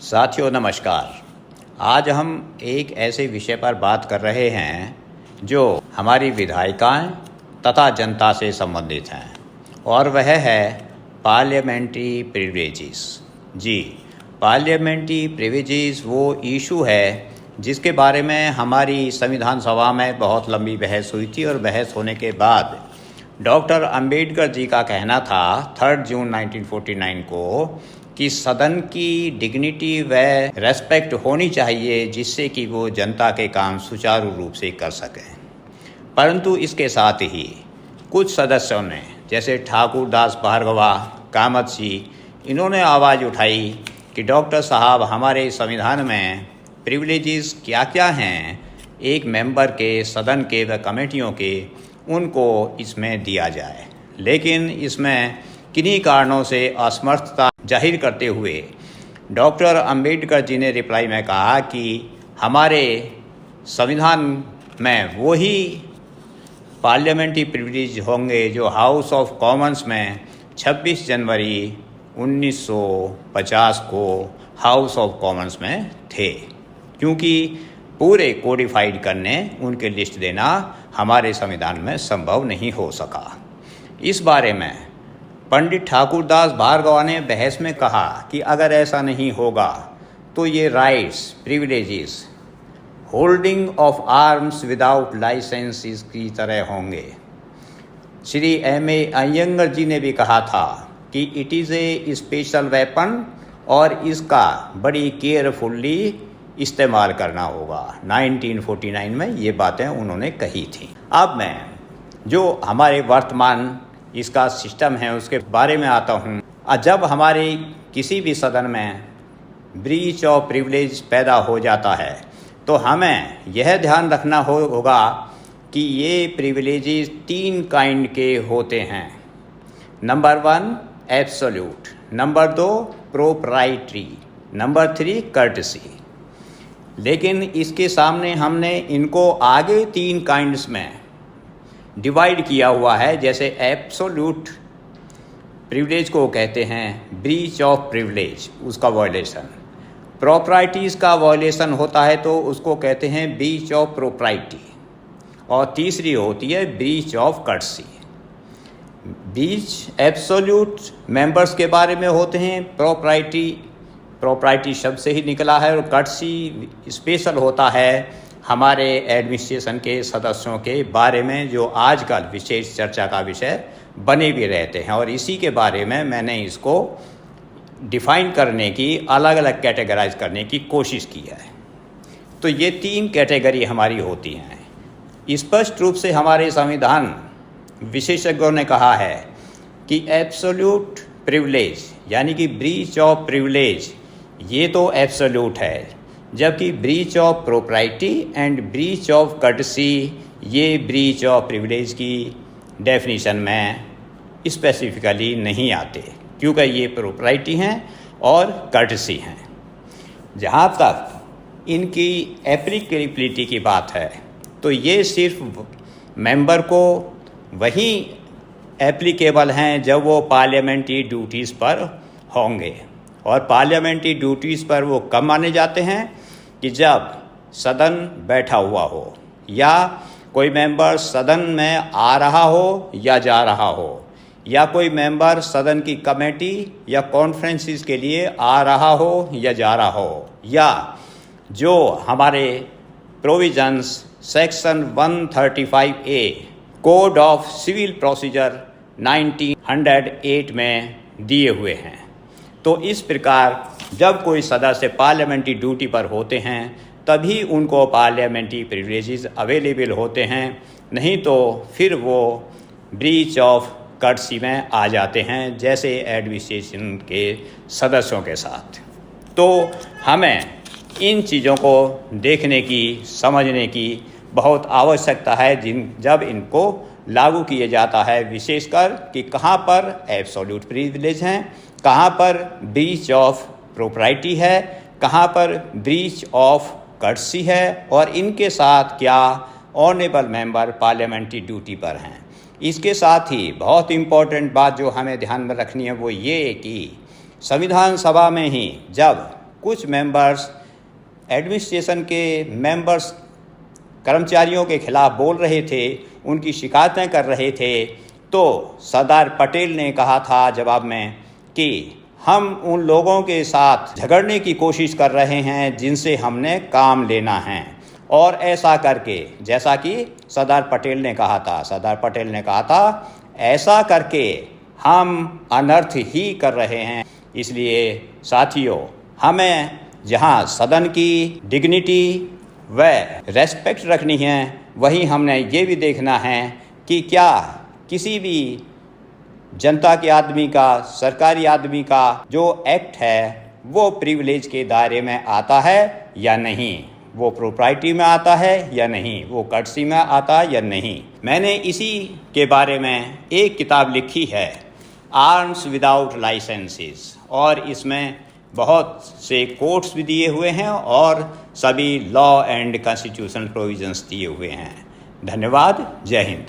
साथियों नमस्कार। आज हम एक ऐसे विषय पर बात कर रहे हैं जो हमारी विधायिकाएं तथा जनता से संबंधित हैं और वह है पार्लियामेंट्री प्रिविलेजेस। जी, पार्लियामेंट्री प्रिविलेजेस वो इशू है जिसके बारे में हमारी संविधान सभा में बहुत लंबी बहस हुई थी और बहस होने के बाद डॉक्टर अंबेडकर जी का कहना था 3 जून 1949 को कि सदन की डिग्निटी व रेस्पेक्ट होनी चाहिए जिससे कि वो जनता के काम सुचारू रूप से कर सकें। परंतु इसके साथ ही कुछ सदस्यों ने जैसे ठाकुर दास भार्गवा, कामत जी, इन्होंने आवाज़ उठाई कि डॉक्टर साहब हमारे संविधान में प्रिविलेजेस क्या क्या हैं एक मेंबर के, सदन के व कमेटियों के, उनको इसमें दिया जाए। लेकिन इसमें किन्हीं कारणों से असमर्थता जाहिर करते हुए डॉक्टर अंबेडकर जी ने रिप्लाई में कहा कि हमारे संविधान में वही पार्लियामेंट्री प्रिविलेज होंगे जो हाउस ऑफ कॉमन्स में 26 जनवरी 1950 को हाउस ऑफ कॉमन्स में थे, क्योंकि पूरे कोडिफाइड करने उनके लिस्ट देना हमारे संविधान में संभव नहीं हो सका। इस बारे में पंडित ठाकुर दास भार्गवा ने बहस में कहा कि अगर ऐसा नहीं होगा तो ये rights, privileges holding of arms without licences की तरह होंगे। श्री M.A. अयंगर जी ने भी कहा था कि it is a special weapon और इसका बड़ी केयरफुल्ली इस्तेमाल करना होगा। 1949 में ये बातें उन्होंने कही थी। अब मैं जो हमारे वर्तमान इसका सिस्टम है उसके बारे में आता हूँ। जब हमारे किसी भी सदन में ब्रीच ऑफ प्रिविलेज पैदा हो जाता है तो हमें यह ध्यान रखना होगा कि ये प्रिविलेजेस 3 काइंड के होते हैं। Number 1 absolute, number 2 proprietary, number 3 courtesy. लेकिन इसके सामने हमने इनको आगे 3 काइंड्स में डिवाइड किया हुआ है। जैसे एब्सोल्यूट प्रिविलेज को कहते हैं ब्रीच ऑफ प्रिविलेज, उसका वायलेशन। प्रॉपर्टीज़ का वायलेशन होता है तो उसको कहते हैं ब्रीच ऑफ प्रॉपर्टी। और तीसरी होती है breach of courtesy. Breach absolute members के बारे में होते हैं, प्रॉपर्टी शब्द से ही निकला है, और कर्टसी स्पेशल होता है हमारे एडमिनिस्ट्रेशन के सदस्यों के बारे में जो आजकल विशेष चर्चा का विषय बने भी रहते हैं। और इसी के बारे में मैंने इसको डिफ़ाइन करने की, अलग अलग कैटेगराइज करने की कोशिश की है। तो ये 3 कैटेगरी हमारी होती हैं। स्पष्ट रूप से हमारे संविधान विशेषज्ञों ने कहा है कि एब्सोल्यूट प्रिविलेज यानी कि ब्रीच ऑफ प्रिविलेज ये तो एब्सोल्यूट है, जबकि breach of propriety and breach of courtesy ये ब्रीच ऑफ प्रिविलेज की डेफिनेशन में स्पेसिफिकली नहीं आते, क्योंकि ये प्रोप्राइटी हैं और कर्टसी हैं। जहाँ तक इनकी एप्लीकेबिलिटी की बात है तो ये सिर्फ मेंबर को वही एप्लीकेबल हैं जब वो पार्लियामेंट्री ड्यूटीज़ पर होंगे। और पार्लियामेंट्री ड्यूटीज़ पर वो कब माने जाते हैं कि जब सदन बैठा हुआ हो या कोई मेंबर सदन में आ रहा हो या जा रहा हो, या कोई मेंबर सदन की कमेटी या कॉन्फ्रेंसेस के लिए आ रहा हो या जा रहा हो, या जो हमारे provisions section 135A code of civil procedure 1908 में दिए हुए हैं। तो इस प्रकार जब कोई सदस्य पार्लियामेंट्री ड्यूटी पर होते हैं तभी उनको पार्लियामेंट्री प्रिविलेजेस अवेलेबल होते हैं, नहीं तो फिर वो ब्रीच ऑफ कर्टसी में आ जाते हैं जैसे एडमिनिस्ट्रेशन के सदस्यों के साथ। तो हमें इन चीज़ों को देखने की, समझने की बहुत आवश्यकता है जब इनको लागू किया जाता है, विशेषकर कि कहाँ पर एब्सोल्यूट प्रिविलेज हैं, कहाँ पर ब्रीच ऑफ प्रोप्राइटी है, कहाँ पर ब्रीच ऑफ कर्टसी है, और इनके साथ क्या ऑनरेबल मेंबर पार्लियामेंट्री ड्यूटी पर हैं। इसके साथ ही बहुत इम्पोर्टेंट बात जो हमें ध्यान में रखनी है वो ये कि संविधान सभा में ही जब कुछ मेंबर्स एडमिनिस्ट्रेशन के मेंबर्स कर्मचारियों के खिलाफ बोल रहे थे, उनकी शिकायतें कर रहे थे, तो सरदार पटेल ने कहा था जवाब में कि हम उन लोगों के साथ झगड़ने की कोशिश कर रहे हैं जिनसे हमने काम लेना है। और ऐसा करके, जैसा कि सरदार पटेल ने कहा था, ऐसा करके हम अनर्थ ही कर रहे हैं। इसलिए साथियों, हमें जहां सदन की डिग्निटी व रेस्पेक्ट रखनी है, वहीं हमने ये भी देखना है कि क्या किसी भी जनता के आदमी का, सरकारी आदमी का जो एक्ट है वो प्रिविलेज के दायरे में आता है या नहीं, वो प्रोप्राइटी में आता है या नहीं, वो कर्टसी में आता है या नहीं। मैंने इसी के बारे में एक किताब लिखी है, आर्म्स विदाउट लाइसेंसेस, और इसमें बहुत से कोट्स भी दिए हुए हैं और सभी लॉ एंड कॉन्स्टिट्यूशनल प्रोविजंस दिए हुए हैं। धन्यवाद। जय हिंद।